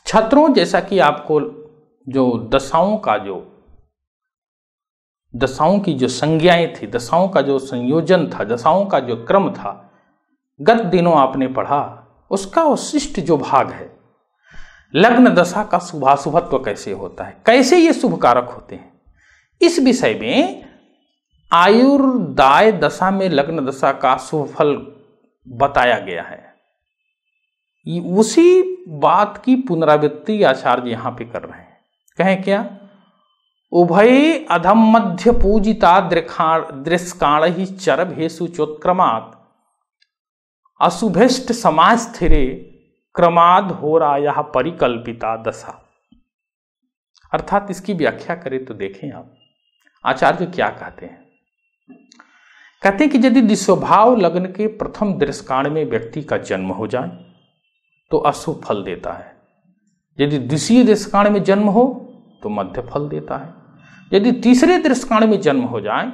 छात्रों, जैसा कि आपको जो दशाओं की जो संज्ञाएं थी, दशाओं का जो संयोजन था, दशाओं का जो क्रम था, गत दिनों आपने पढ़ा, उसका उशिष्ट जो भाग है, लग्न दशा का शुभाशुभत्व कैसे होता है, कैसे ये शुभ कारक होते हैं, इस विषय में आयुर्दाय दशा में लग्न दशा का शुभ फल बताया गया है। उसी बात की पुनरावृत्ति आचार्य यहां पे कर रहे हैं। कहें क्या? उभय अधम मध्य पूजिता दृष्काण ही चरभेषु चोत्क्रमात् अशुभेष्ट समाज स्थिरे क्रमाद हो राया परिकल्पिता दशा। अर्थात इसकी व्याख्या करें तो देखें आप आचार्य क्या कहते हैं। कहते हैं कि यदि दिशोभाव लग्न के प्रथम दृष्काण में व्यक्ति का जन्म हो जाए तो अशुभ फल देता है, यदि द्वितीय दृष्काण में जन्म हो तो मध्य फल देता है, यदि तीसरे दृष्काण में जन्म हो जाए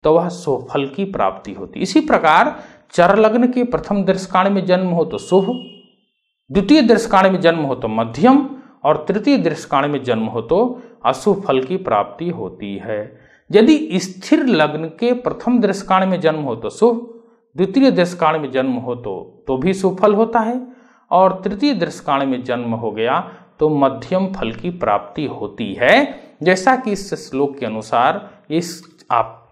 तो वह शुभ फल की प्राप्ति होती। इसी प्रकार चर लग्न के प्रथम दृष्काण में जन्म हो तो शुभ, द्वितीय दृष्काण में जन्म हो तो मध्यम और तृतीय दृष्काण में जन्म हो तो अशुभ फल की प्राप्ति होती है। यदि स्थिर लग्न के प्रथम दृष्काण में जन्म हो तो शुभ, द्वितीय दृष्काण में जन्म हो तो भी शुभ फल होता है, और तृतीय दृष्काण में जन्म हो गया तो मध्यम फल की प्राप्ति होती है। जैसा कि इस श्लोक के अनुसार, इस आप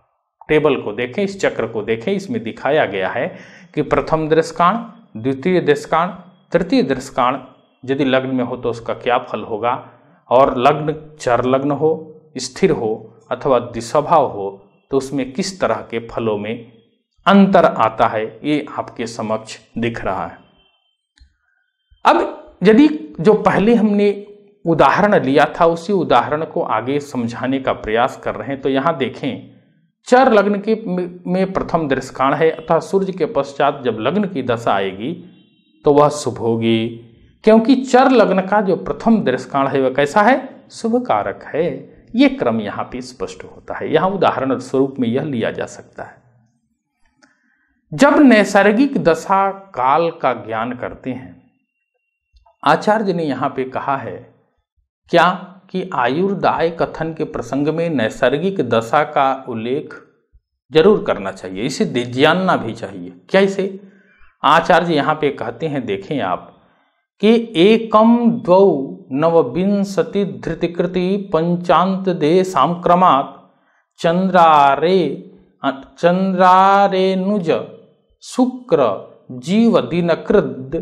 टेबल को देखें, इस चक्र को देखें, इसमें दिखाया गया है कि प्रथम दृष्काण, द्वितीय दृष्काण, तृतीय दृष्काण यदि लग्न में हो तो उसका क्या फल होगा, और लग्न चर लग्न हो, स्थिर हो अथवा दिशाभाव हो तो उसमें किस तरह के फलों में अंतर आता है, ये आपके समक्ष दिख रहा है। अब यदि जो पहले हमने उदाहरण लिया था उसी उदाहरण को आगे समझाने का प्रयास कर रहे हैं, तो यहां देखें चर लग्न के में प्रथम दृष्काण है, अतः सूर्य के पश्चात जब लग्न की दशा आएगी तो वह शुभ होगी, क्योंकि चर लग्न का जो प्रथम दृष्काण है वह कैसा है? शुभ कारक है। ये क्रम यहां पे स्पष्ट होता है। यहां उदाहरण स्वरूप में यह लिया जा सकता है, जब नैसर्गिक दशा काल का ज्ञान करते हैं, आचार्य ने यहां पे कहा है क्या कि आयुर्दाय कथन के प्रसंग में नैसर्गिक दशा का उल्लेख जरूर करना चाहिए, इसे जानना भी चाहिए। कैसे? आचार्य यहां पे कहते हैं, देखें आप, कि एकम द्वौ नवविंशति धृतिकृति पंचांत दे सांक्रमात् चंद्रारेनुज शुक्र जीव दिनकृद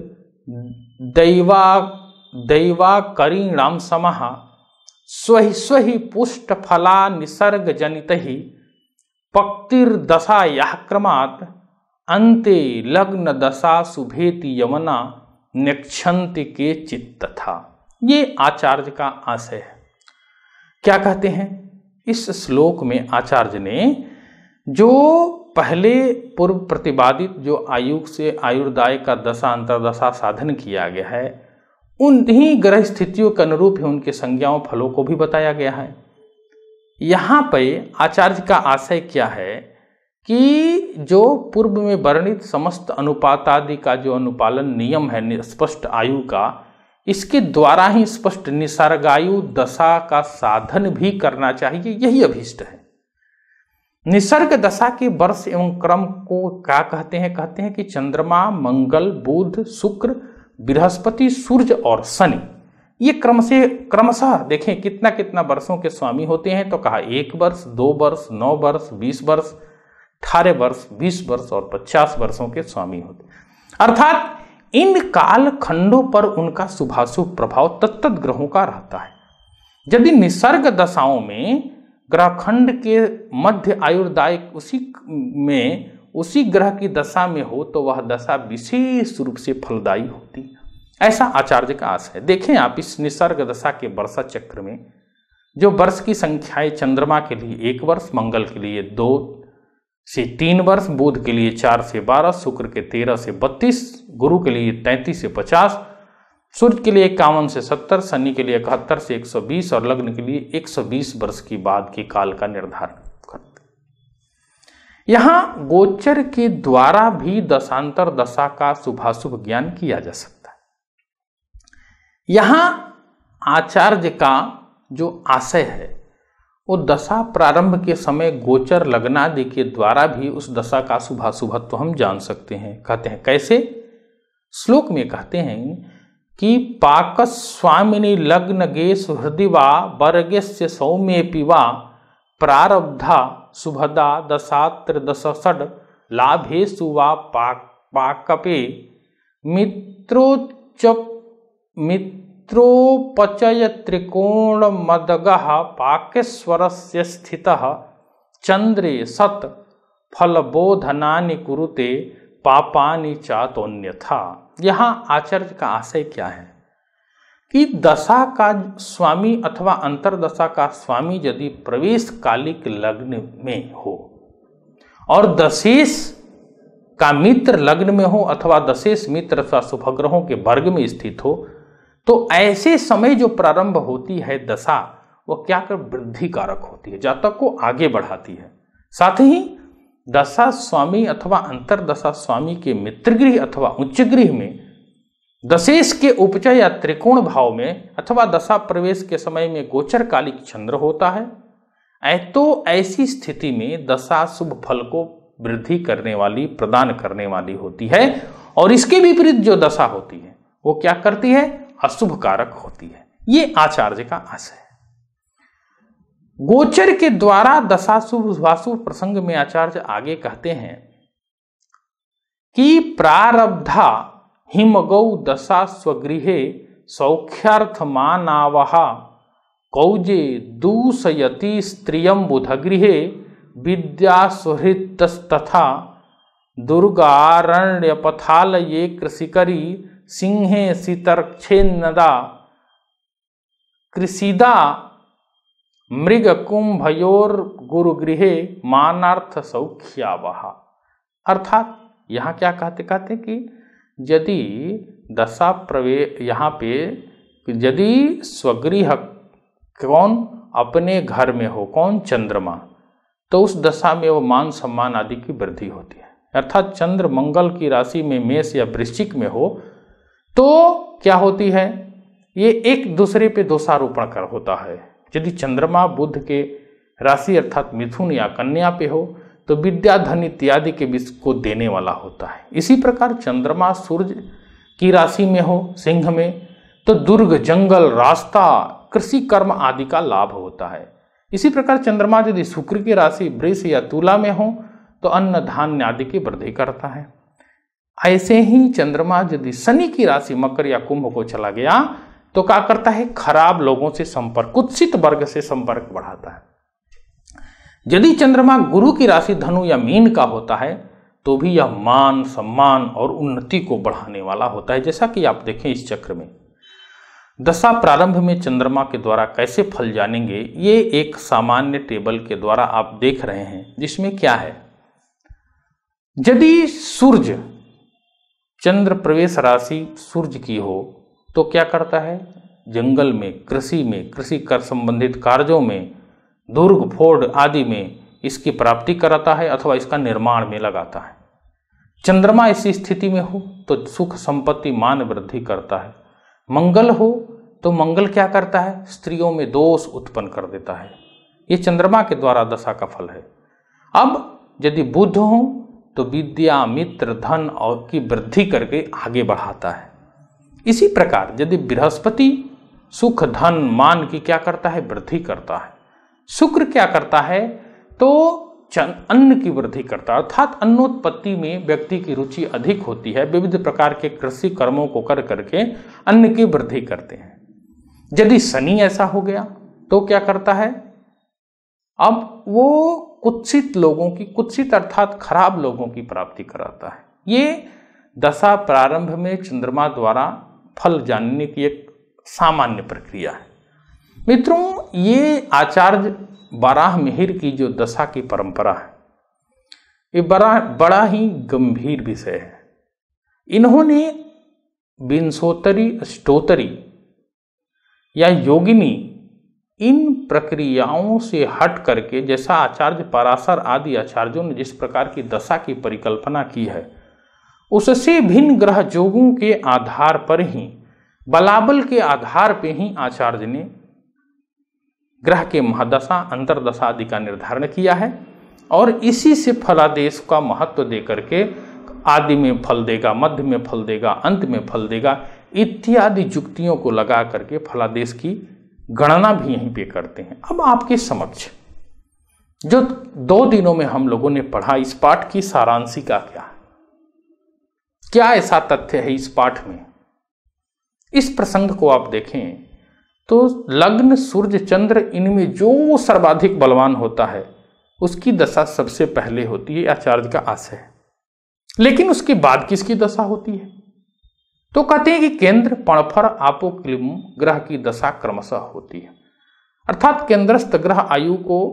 दैवाकरीणाम समः स्वहि पुष्ट फला निसर्ग जनितहि पक्तिर्दशायाः क्रमात् अन्ते लग्न दशा शुभेति यमना निक्षन्ति के चित्त था। ये आचार्य का आशय है। क्या कहते हैं इस श्लोक में? आचार्य ने जो पहले पूर्व प्रतिपादित जो आयुग से आयुर्दाय का दशा अंतरदशा साधन किया गया है, उन्हीं ग्रह स्थितियों के अनुरूप ही उनके संज्ञाओं फलों को भी बताया गया है। यहाँ पे आचार्य का आशय क्या है कि जो पूर्व में वर्णित समस्त अनुपात आदि का जो अनुपालन नियम है स्पष्ट आयु का, इसके द्वारा ही स्पष्ट निसर्गायु दशा का साधन भी करना चाहिए, यही अभीष्ट है। निसर्ग दशा के वर्ष एवं क्रम को क्या कहते हैं? कहते हैं कि चंद्रमा, मंगल, बुध, शुक्र, बृहस्पति, सूर्य और शनि, ये क्रमशः देखें कितना कितना वर्षों के स्वामी होते हैं। तो कहा 1 वर्ष, 2 वर्ष, 9 वर्ष, 20 वर्ष, 18 वर्ष, 20 वर्ष और 50 वर्षों के स्वामी होते हैं। अर्थात इन काल खंडों पर उनका शुभाशुभ प्रभाव तत्त ग्रहों का रहता है। यदि निसर्ग दशाओं में ग्रहखंड के मध्य आयुर्दायक उसी ग्रह की दशा में हो तो वह दशा विशेष रूप से फलदायी होती है, ऐसा आचार्य का आशय है। देखें आप इस निसर्ग दशा के वर्षा चक्र में जो वर्ष की संख्याएं, चंद्रमा के लिए 1 वर्ष, मंगल के लिए 2 से 3 वर्ष, बुध के लिए 4 से 12, शुक्र के 13 से 32, गुरु के लिए 33 से 50, सूर्य के लिए 51 से 70, शनि के लिए 71 से 120 और लग्न के लिए 120 वर्ष की बाद के काल का निर्धारण करते। यहां गोचर के द्वारा भी दशांतर दशा का शुभाशुभ ज्ञान किया जा सकता है। यहां आचार्य का जो आशय है वो दशा प्रारंभ के समय गोचर लग्नादि के द्वारा भी उस दशा का शुभाशुभत्व हम जान सकते हैं। कहते हैं कैसे? श्लोक में कहते हैं कि पाकस्वामिनी लग्न गेश हृदिवा वर्गस्य सौम्येपि वा प्रारब्धा शुभदा दशात्र दशषड लाभेषु वा पाकपे मित्रोपचय त्रिकोण मदगः पाकेश्वरस्य स्थितः चंद्रे सत फलबोधनानि कुरुते पापानि चातोन्यथा। यहाँ आचार्य का आशय क्या है कि दशा का स्वामी अथवा अंतरदशा का स्वामी यदि प्रवेश कालिक लग्न में हो और दशेश का मित्र लग्न में हो अथवा दशेश मित्र अथवा शुभग्रहों के वर्ग में स्थित हो, तो ऐसे समय जो प्रारंभ होती है दशा, वो क्या कर वृद्धि कारक होती है, जातक को आगे बढ़ाती है। साथ ही दशा स्वामी अथवा अंतरदशा स्वामी के मित्र गृह अथवा उच्च गृह में दशेश के उपचय या त्रिकोण भाव में अथवा दशा प्रवेश के समय में गोचर कालिक चंद्र होता है। तो ऐसी स्थिति में दशा शुभ फल को वृद्धि करने वाली, प्रदान करने वाली होती है, और इसके विपरीत जो दशा होती है वो क्या करती है? अशुभ कारक होती है। ये आचार्य का आशय है। गोचर के द्वारा दशा शुभाशुभ प्रसंग में आचार्य आगे कहते हैं कि प्रारब्धा हिमगौ दशा स्वगृहे सौख्यार्थमानावहा कौजे दूषयति स्त्रियं बुधगृहे विद्या सुहृतस्तथा दुर्गारण्यपथालये कृषिकरी सिंहे सितर्क्षेन्नदा कृषिदा मृग कुंभयोर गुरुगृहे मानार्थ सौख्यावहा। अर्थात यहाँ क्या कहते कि यदि दशा प्रवेश, यहाँ पे यदि स्वगृह कौन अपने घर में हो, कौन? चंद्रमा, तो उस दशा में वो मान सम्मान आदि की वृद्धि होती है। अर्थात चंद्र मंगल की राशि में मेष या वृश्चिक में हो तो क्या होती है? ये एक दूसरे पे दोषारोपण कर होता है। यदि चंद्रमा बुध के राशि अर्थात मिथुन या कन्या पे हो तो विद्या धन इत्यादि के विष को देने वाला होता है। इसी प्रकार चंद्रमा सूर्य की राशि में हो सिंह में तो दुर्ग, जंगल, रास्ता, कृषि कर्म आदि का लाभ होता है। इसी प्रकार चंद्रमा यदि शुक्र की राशि वृष या तुला में हो तो अन्न धान्य आदि की वृद्धि करता है। ऐसे ही चंद्रमा यदि शनि की राशि मकर या कुंभ को चला गया तो क्या करता है? खराब लोगों से संपर्क, कुत्सित वर्ग से संपर्क बढ़ाता है। यदि चंद्रमा गुरु की राशि धनु या मीन का होता है तो भी यह मान सम्मान और उन्नति को बढ़ाने वाला होता है। जैसा कि आप देखें इस चक्र में दशा प्रारंभ में चंद्रमा के द्वारा कैसे फल जानेंगे, ये एक सामान्य टेबल के द्वारा आप देख रहे हैं, जिसमें क्या है? यदि सूर्य चंद्र प्रवेश राशि सूर्य की हो तो क्या करता है? जंगल में, कृषि कर संबंधित कार्यों में, दुर्ग फोड़ आदि में इसकी प्राप्ति कराता है अथवा इसका निर्माण में लगाता है। चंद्रमा इसी स्थिति में हो तो सुख संपत्ति मान वृद्धि करता है। मंगल हो तो मंगल क्या करता है? स्त्रियों में दोष उत्पन्न कर देता है। ये चंद्रमा के द्वारा दशा का फल है। अब यदि बुध हो तो विद्या, मित्र, धन और की वृद्धि करके आगे बढ़ाता है। इसी प्रकार यदि बृहस्पति सुख, धन, मान की क्या करता है? वृद्धि करता है। शुक्र क्या करता है? तो अन्न की वृद्धि करता है, अर्थात अन्नोत्पत्ति में व्यक्ति की रुचि अधिक होती है। विविध प्रकार के कृषि कर्मों को कर करके अन्न की वृद्धि करते हैं। यदि शनि ऐसा हो गया तो क्या करता है? अब वो कुत्सित लोगों की, कुत्सित अर्थात खराब लोगों की प्राप्ति कराता है। ये दशा प्रारंभ में चंद्रमा द्वारा फल जानने की एक सामान्य प्रक्रिया है। मित्रों, ये आचार्य बाराह मिहिर की जो दशा की परंपरा है, ये बड़ा ही गंभीर विषय है। इन्होंने विंशोत्तरी, अष्टोत्तरी या योगिनी इन प्रक्रियाओं से हट करके, जैसा आचार्य पराशर आदि आचार्यों ने जिस प्रकार की दशा की परिकल्पना की है, उससे भिन्न ग्रह जोगों के आधार पर ही बलाबल के आधार पे ही आचार्य ने ग्रह के महादशा, अंतरदशा आदि का निर्धारण किया है और इसी से फलादेश का महत्व देकर के आदि में फल देगा, मध्य में फल देगा, अंत में फल देगा इत्यादि युक्तियों को लगा करके फलादेश की गणना भी यहीं पे करते हैं। अब आपके समक्ष जो 2 दिनों में हम लोगों ने पढ़ा, इस पाठ की सारांशिका क्या है, क्या ऐसा तथ्य है इस पाठ में। इस प्रसंग को आप देखें तो लग्न, सूर्य, चंद्र, इनमें जो सर्वाधिक बलवान होता है उसकी दशा सबसे पहले होती है, आचार्य का आशय है। लेकिन उसके बाद किसकी दशा होती है? तो कहते हैं कि केंद्र, पणफर, आपो, क्लिम ग्रह की दशा क्रमशः होती है। अर्थात केंद्रस्थ ग्रह आयु को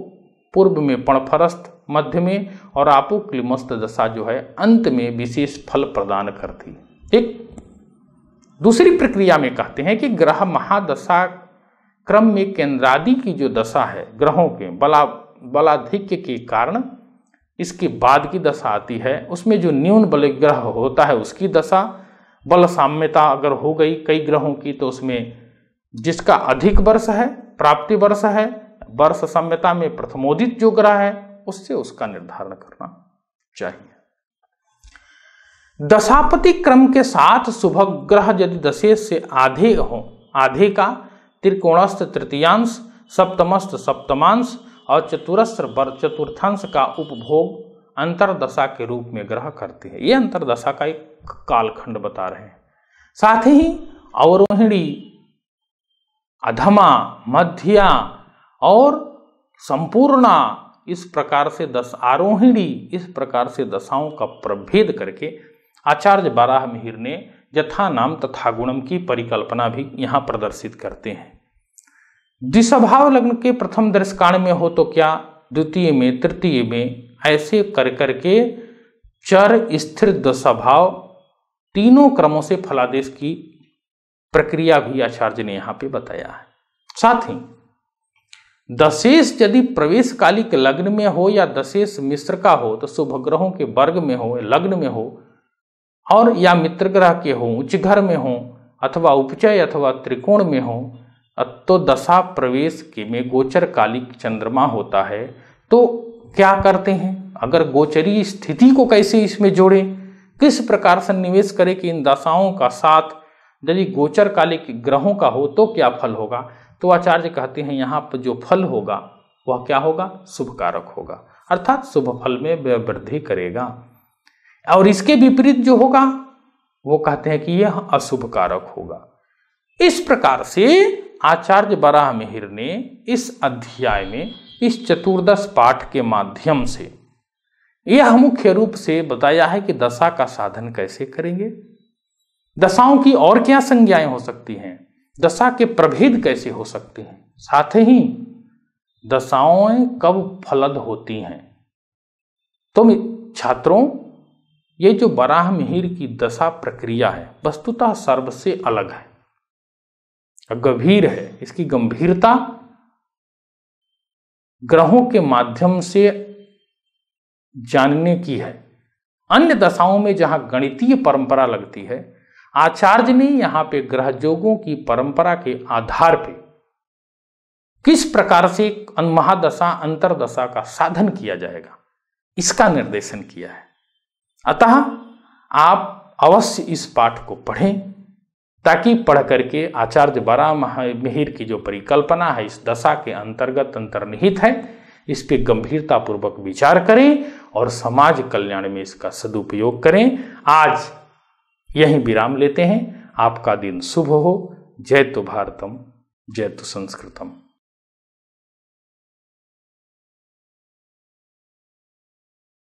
पूर्व में पणफरस्थ, मध्य में और आपो क्लिमस्थ दशा जो है अंत में विशेष फल प्रदान करती है। एक दूसरी प्रक्रिया में कहते हैं कि ग्रह महादशा क्रम में केंद्रादि की जो दशा है ग्रहों के बलाधिक्य के कारण इसके बाद की दशा आती है, उसमें जो न्यून बल ग्रह होता है उसकी दशा, बल साम्यता अगर हो गई कई ग्रहों की तो उसमें जिसका अधिक वर्ष है, प्राप्ति वर्ष है, वर्ष साम्यता में प्रथमोदित जो ग्रह है उससे उसका निर्धारण करना चाहिए। दशापति क्रम के साथ शुभ ग्रह यदि दशेश से आधे हो, आधे का त्रिकोणस्थ तृतीयांश, सप्तमस्थ सप्तमांश और चतुर्थांश का उपभोग अंतरदशा के रूप में ग्रह करते हैं। ये अंतरदशा का एक कालखंड बता रहे हैं। साथ ही अवरोहिणी, अधमा, मध्या और संपूर्णा इस प्रकार से आरोहिणी इस प्रकार से दशाओं का प्रभेद करके आचार्य बाराह मिहिर ने यथा नाम तथा गुणम की परिकल्पना भी यहाँ प्रदर्शित करते हैं। द्विस्वभाव लग्न के प्रथम दर्शकांड में हो तो क्या, द्वितीय में, तृतीय में, ऐसे कर करके चर, स्थिर, दशाभाव तीनों क्रमों से फलादेश की प्रक्रिया भी आचार्य ने यहाँ पे बताया है। साथ ही दशेश यदि प्रवेश कालिक लग्न में हो या दशेश मिश्र का हो तो शुभ ग्रहों के वर्ग में हो, लग्न में हो और या मित्र ग्रह के हो, उच्च घर में हो अथवा उपचय अथवा त्रिकोण में हो, तो दशा प्रवेश के में गोचर कालिक चंद्रमा होता है तो क्या करते हैं, अगर गोचरी स्थिति को कैसे इसमें जोड़े, किस प्रकार से निवेश करें कि इन दशाओं का साथ यदि गोचर कालिक ग्रहों का हो तो क्या फल होगा। तो आचार्य कहते हैं यहाँ पर जो फल होगा वह क्या होगा, शुभ कारक होगा, अर्थात शुभ फल में वृद्धि करेगा। और इसके विपरीत जो होगा वो कहते हैं कि यह अशुभ कारक होगा। इस प्रकार से आचार्य बाराह मिहिर ने इस अध्याय में इस चतुर्दश पाठ के माध्यम से यह मुख्य रूप से बताया है कि दशा का साधन कैसे करेंगे, दशाओं की और क्या संज्ञाएं हो सकती हैं, दशा के प्रभेद कैसे हो सकते हैं, साथ ही दशाएं कब फलद होती हैं। तो छात्रों ये जो बाराह मिहिर की दशा प्रक्रिया है वस्तुतः सर्व से अलग है, गंभीर है। इसकी गंभीरता ग्रहों के माध्यम से जानने की है। अन्य दशाओं में जहां गणितीय परंपरा लगती है, आचार्य ने यहां पे ग्रह जोगों की परंपरा के आधार पे किस प्रकार से महादशा अंतरदशा का साधन किया जाएगा इसका निर्देशन किया है। अतः आप अवश्य इस पाठ को पढ़ें ताकि पढ़ करके आचार्य बाराह मिहिर की जो परिकल्पना है इस दशा के अंतर्गत अंतर्निहित है इस पे गंभीरता पूर्वक विचार करें और समाज कल्याण में इसका सदुपयोग करें। आज यहीं विराम लेते हैं। आपका दिन शुभ हो। जय तो भारतम, जय तो संस्कृतम।